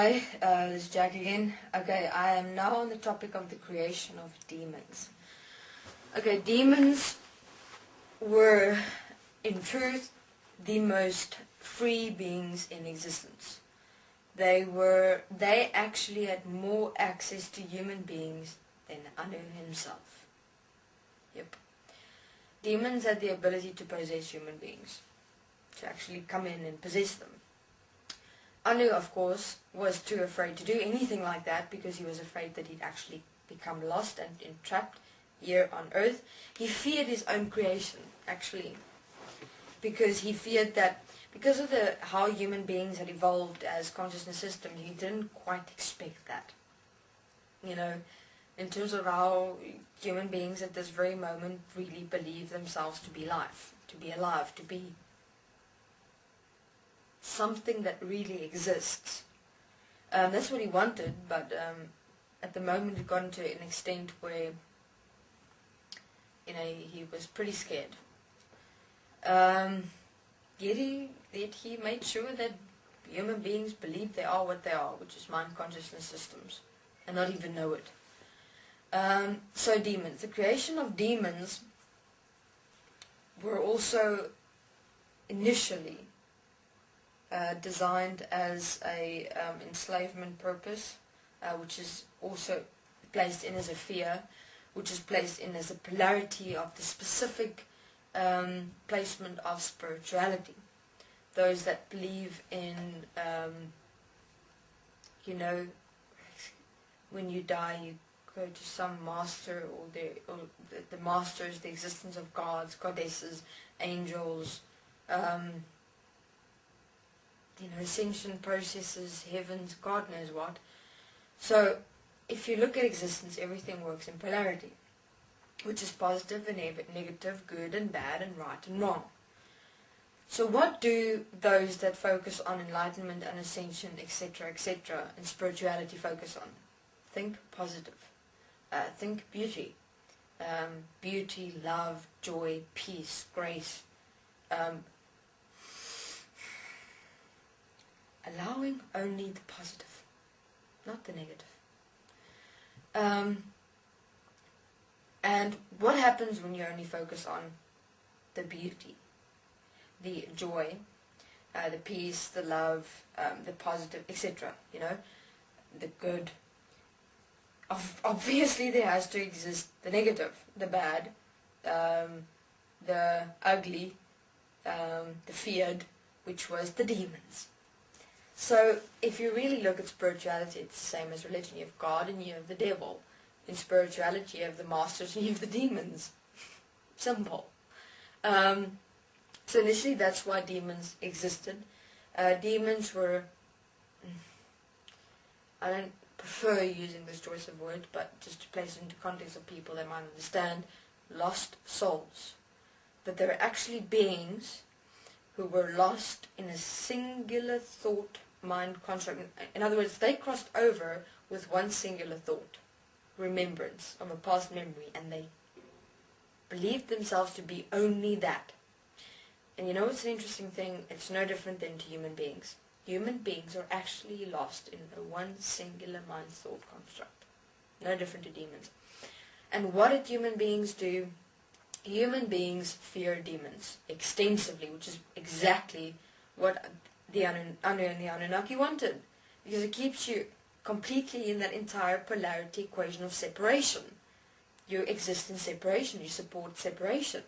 Hi, this is Jack again. Okay, I am now on the topic of the creation of demons. Okay, demons were, in truth, the most free beings in existence. They actually had more access to human beings than Anu himself. Yep. Demons had the ability to possess human beings, to actually come in and possess them. Anu, of course, was too afraid to do anything like that because he was afraid that he'd actually become lost and entrapped here on earth. He feared his own creation, actually, because he feared that because of how human beings had evolved as consciousness systems, he didn't quite expect that. You know, in terms of how human beings at this very moment really believe themselves to be alive, to be something that really exists. That's what he wanted, but at the moment it got to an extent where, he was pretty scared. Yet he made sure that human beings believe they are what they are, which is mind consciousness systems, and not even know it. So demons. The creation of demons were also initially designed as a enslavement purpose, which is also placed in as a fear, which is placed in as a polarity of the specific placement of spirituality. Those that believe in, when you die you go to some master, or the masters, the existence of gods, goddesses, angels, ascension processes, heavens, God knows what. So, if you look at existence, everything works in polarity, which is positive and negative, good and bad, and right and wrong. So what do those that focus on enlightenment and ascension, etc., and spirituality focus on? Think positive. Think beauty. Beauty, love, joy, peace, grace. Allowing only the positive, not the negative. And what happens when you only focus on the beauty, the joy, the peace, the love, the positive, etc., the good? Obviously there has to exist the negative, the bad, the ugly, the feared, which was the demons. So, if you really look at spirituality, it's the same as religion. You have God and you have the devil. In spirituality, you have the masters and you have the demons. Simple. So initially, that's why demons existed. Demons were, I don't prefer using this choice of word, but just to place it into context of people that might understand, lost souls. But there are actually beings who were lost in a singular thought mind construct. In other words, they crossed over with one singular thought, remembrance of a past memory, and they believed themselves to be only that. And you know what's an interesting thing? It's no different than to human beings. Human beings are actually lost in a one singular mind thought construct. No different to demons. And what did human beings do? Human beings fear demons extensively, which is exactly what the Anu and the Anunnaki wanted, because it keeps you completely in that entire polarity equation of separation. You exist in separation, you support separation,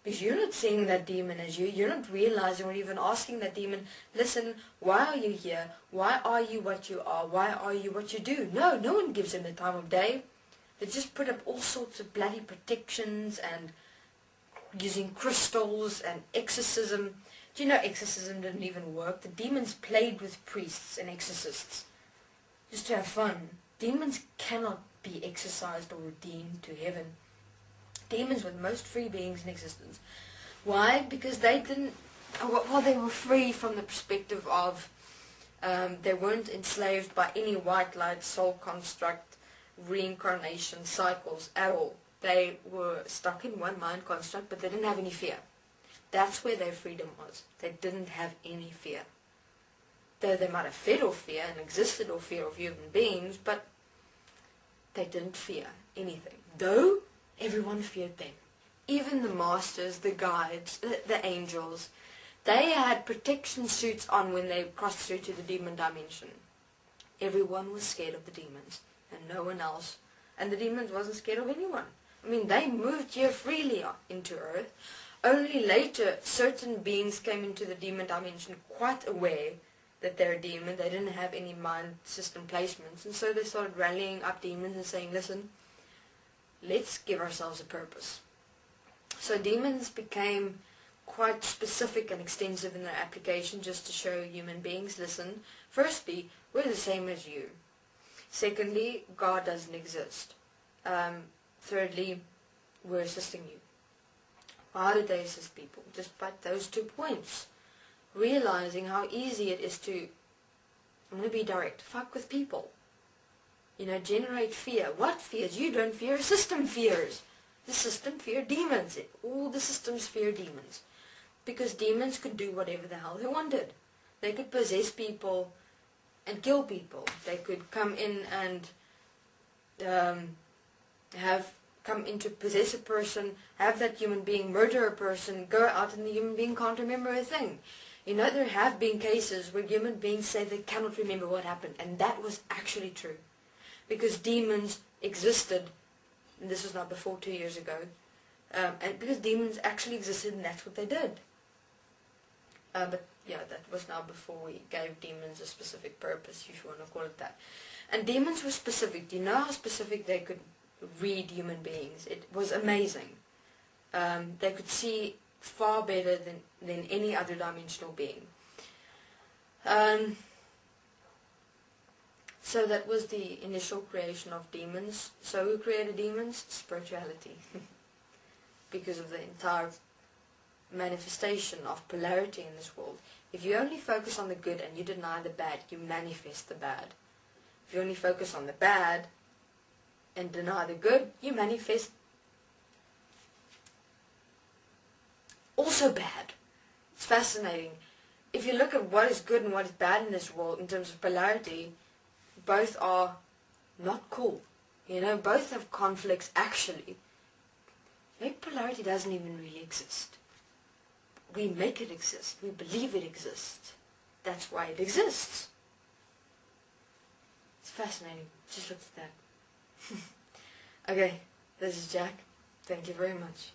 because you're not seeing that demon as you're not realizing or even asking that demon, listen, why are you here? Why are you what you are? Why are you what you do? No one gives them the time of day. They just put up all sorts of bloody protections and using crystals and exorcism. Do you know exorcism didn't even work? The demons played with priests and exorcists just to have fun. Demons cannot be exorcised or redeemed to heaven. Demons were the most free beings in existence. Why? Because they didn't, well, they were free from the perspective of, they weren't enslaved by any white light soul construct, reincarnation cycles at all. They were stuck in one mind construct, but they didn't have any fear. That's where their freedom was. They didn't have any fear. though they might have fed off fear and existed off fear of human beings, but they didn't fear anything. Though everyone feared them. Even the masters, the guides, the angels, they had protection suits on when they crossed through to the demon dimension. Everyone was scared of the demons, and no one else. And the demons wasn't scared of anyone. I mean, they moved here freely into Earth. Only later, certain beings came into the demon dimension quite aware that they're a demon. They didn't have any mind system placements. And so they started rallying up demons and saying, listen, let's give ourselves a purpose. So demons became quite specific and extensive in their application, just to show human beings, listen, firstly, we're the same as you. Secondly, God doesn't exist. Thirdly, we're assisting you. How did they assist people? Just by those 2 points. Realizing how easy it is to, I'm going to be direct, fuck with people. You know, generate fear. What fears? You don't fear, a system fears. The system fear demons. All the systems fear demons. Because demons could do whatever the hell they wanted. They could possess people and kill people. They could come in and come in to possess a person, have that human being murder a person, go out and the human being can't remember a thing. You know, there have been cases where human beings say they cannot remember what happened, and that was actually true. Because demons existed, and this was not before 2 years ago, and because demons actually existed, and that's what they did. But yeah, that was now before we gave demons a specific purpose, if you want to call it that. And demons were specific. Do you know how specific they could read human beings? It was amazing. They could see far better than any other dimensional being. So that was the initial creation of demons. So who created demons? Spirituality. Because of the entire manifestation of polarity in this world. If you only focus on the good and you deny the bad, you manifest the bad. If you only focus on the bad and deny the good, you manifest also bad. It's fascinating. If you look at what is good and what is bad in this world in terms of polarity, both are not cool. You know, both have conflicts actually. Maybe polarity doesn't even really exist. We make it exist. We believe it exists. That's why it exists. It's fascinating. Just look at that. Okay, this is Jack. Thank you very much.